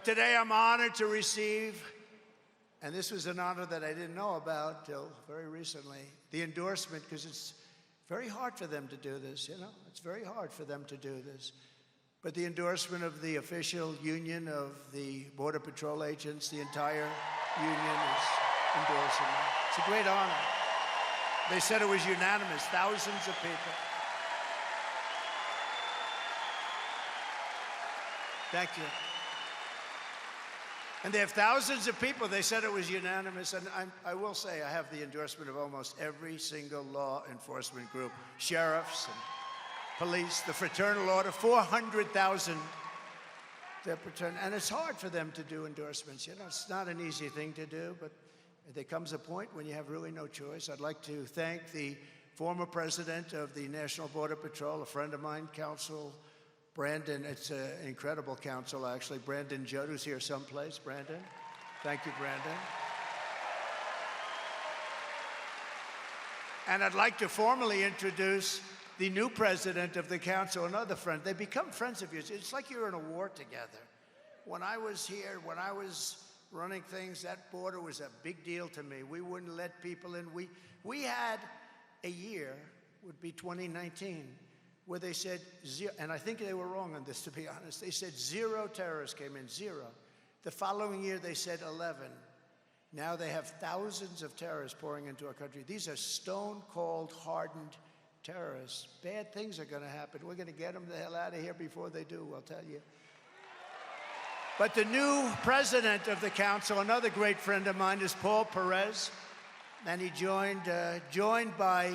Today I'm honored to receive, and this was an honor that I didn't know about till very recently, the endorsement, because it's very hard for them to do this, you know? It's very hard for them to do this. But the endorsement of the official union of the Border Patrol agents, the entire union is endorsing it. It's a great honor. They said it was unanimous, thousands of people. Thank you. And they have thousands of people. They said it was unanimous. And I will say I have the endorsement of almost every single law enforcement group, sheriffs and police, the fraternal order, 400,000. And it's hard for them to do endorsements. You know, it's not an easy thing to do, but there comes a point when you have really no choice. I'd like to thank the former president of the National Border Patrol, a friend of mine, Counsel Brandon. It's an incredible council, actually. Brandon Judd, who's here someplace. Brandon. Thank you, Brandon. And I'd like to formally introduce the new president of the council, another friend. They become friends of yours. It's like you're in a war together. When I was here, when I was running things, that border was a big deal to me. We wouldn't let people in. We had a year, would be 2019, where they said zero, and I think they were wrong on this, to be honest. They said 0 terrorists came in, 0. The following year, they said 11. Now they have thousands of terrorists pouring into our country. These are stone-cold, hardened terrorists. Bad things are going to happen. We're going to get them the hell out of here before they do, I'll tell you. But the new president of the council, another great friend of mine, is Paul Perez, and he joined by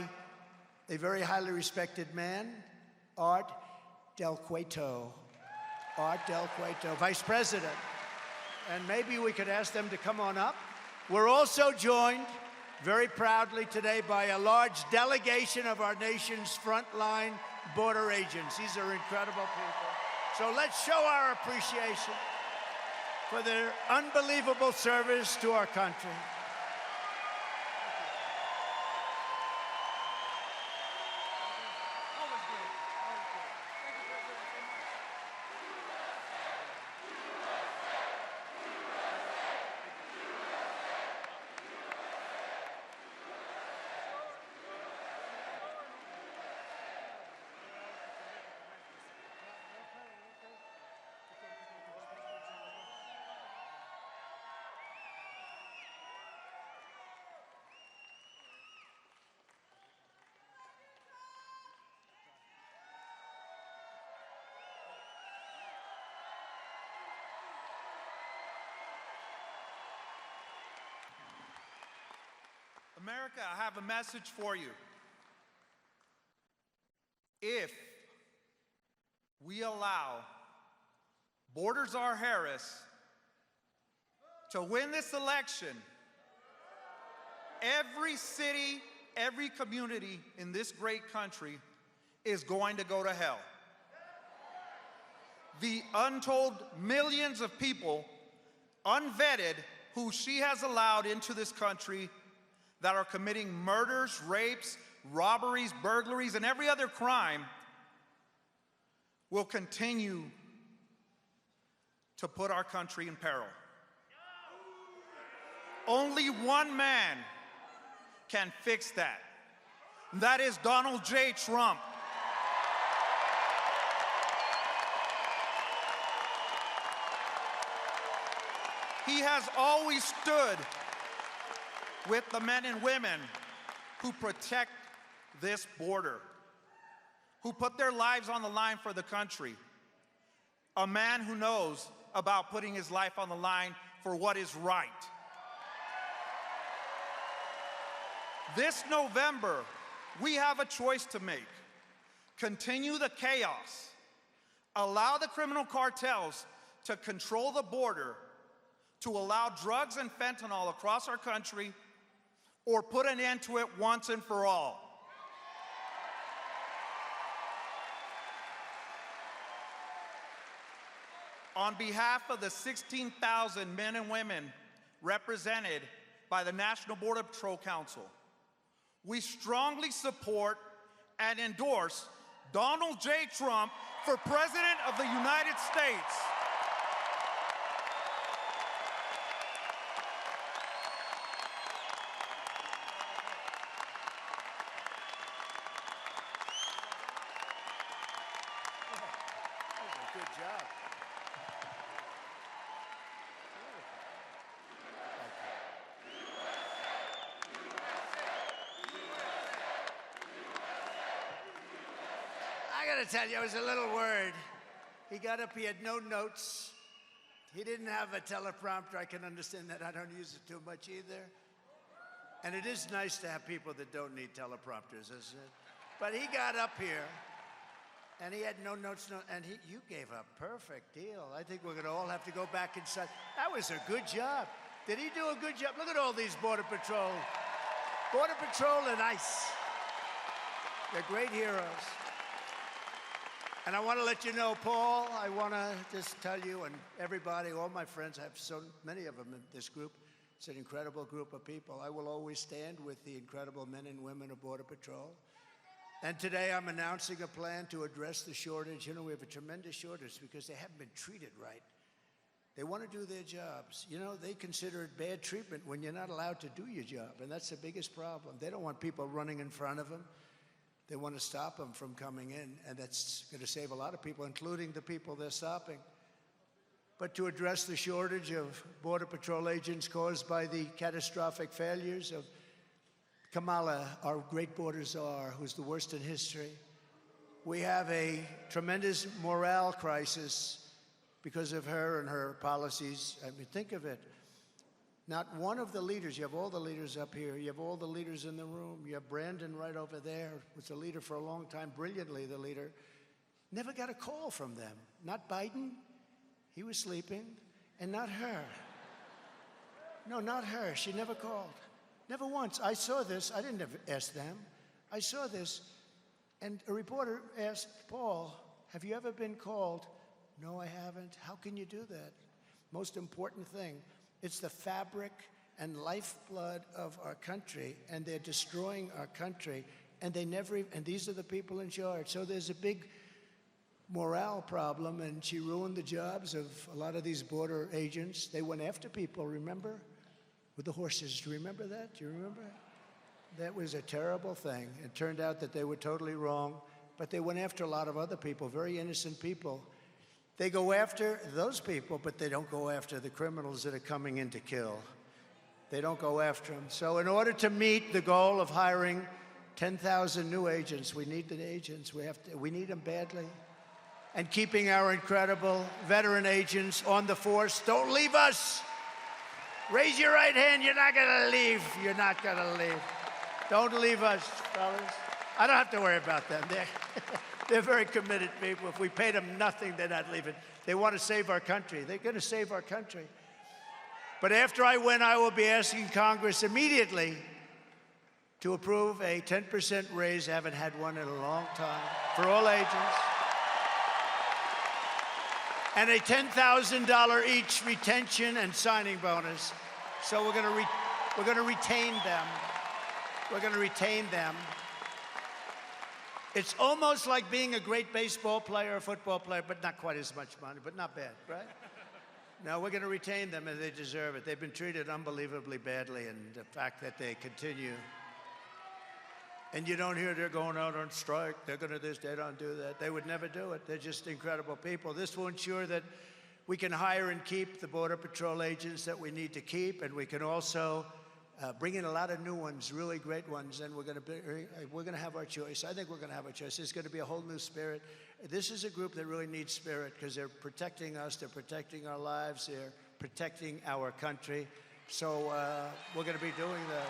a very highly respected man, Art Del Cueto. Art Del Cueto, vice president. And maybe we could ask them to come on up. We're also joined very proudly today by a large delegation of our nation's frontline border agents. These are incredible people. So let's show our appreciation for their unbelievable service to our country. America, I have a message for you. If we allow Border Czar Harris to win this election, every city, every community in this great country is going to go to hell. The untold millions of people, unvetted, who she has allowed into this country that are committing murders, rapes, robberies, burglaries, and every other crime will continue to put our country in peril. Only one man can fix that. That is Donald J. Trump. He has always stood with the men and women who protect this border, who put their lives on the line for the country. A man who knows about putting his life on the line for what is right. This November, we have a choice to make. Continue the chaos, allow the criminal cartels to control the border, to allow drugs and fentanyl across our country, or put an end to it once and for all. On behalf of the 16,000 men and women represented by the National Border Patrol Council, we strongly support and endorse Donald J. Trump for President of the United States. got to tell you, I was a little worried. He got up, he had no notes. He didn't have a teleprompter. I can understand that. I don't use it too much either. And it is nice to have people that don't need teleprompters, isn't it? But he got up here, and he had no notes, and you gave a perfect deal. I think we're going to all have to go back inside. That was a good job. Did he do a good job? Look at all these Border Patrol and ICE. They're great heroes. And I want to let you know, Paul, I want to just tell you and everybody, all my friends, I have so many of them in this group. It's an incredible group of people. I will always stand with the incredible men and women of Border Patrol. And today I'm announcing a plan to address the shortage. You know, we have a tremendous shortage because they haven't been treated right. They want to do their jobs. You know, they consider it bad treatment when you're not allowed to do your job, and that's the biggest problem. They don't want people running in front of them. They want to stop them from coming in, and that's going to save a lot of people, including the people they're stopping. But to address the shortage of Border Patrol agents caused by the catastrophic failures of Kamala, our great border czar, who's the worst in history, we have a tremendous morale crisis because of her and her policies. I mean, think of it. Not one of the leaders, you have all the leaders up here, you have all the leaders in the room, you have Brandon right over there, was a leader for a long time, brilliantly the leader, never got a call from them. Not Biden, he was sleeping, and not her. No, not her, she never called. Never once. I saw this, I didn't ask them. I saw this, and a reporter asked Paul, have you ever been called? No, I haven't. How can you do that? Most important thing, it's the fabric and lifeblood of our country, and they're destroying our country, and they never even, and these are the people in charge. So there's a big morale problem, and she ruined the jobs of a lot of these border agents. They went after people, remember? With the horses. Do you remember that? Do you remember? That was a terrible thing. It turned out that they were totally wrong, but they went after a lot of other people, very innocent people. They go after those people, but they don't go after the criminals that are coming in to kill. They don't go after them. So in order to meet the goal of hiring 10,000 new agents, we need the agents. We need them badly. And keeping our incredible veteran agents on the force. Don't leave us. Raise your right hand. You're not going to leave. You're not going to leave. Don't leave us, fellas. I don't have to worry about them. They're very committed people. If we pay them nothing, they're not leaving. They want to save our country. They're going to save our country. But after I win, I will be asking Congress immediately to approve a 10% raise. I haven't had one in a long time for all agents. And a $10,000 each retention and signing bonus. So we're going to retain them. We're going to retain them. It's almost like being a great baseball player or football player, but not quite as much money, but not bad, right? No, we're going to retain them, and they deserve it. They've been treated unbelievably badly, and the fact that they continue. And you don't hear they're going out on strike, they're going to this, they don't do that. They would never do it. They're just incredible people. This will ensure that we can hire and keep the Border Patrol agents that we need to keep, and we can also bring in a lot of new ones, really great ones, and we're going to have our choice. I think we're going to have our choice. There's going to be a whole new spirit. This is a group that really needs spirit because they're protecting us, they're protecting our lives, they're protecting our country. So we're going to be doing that.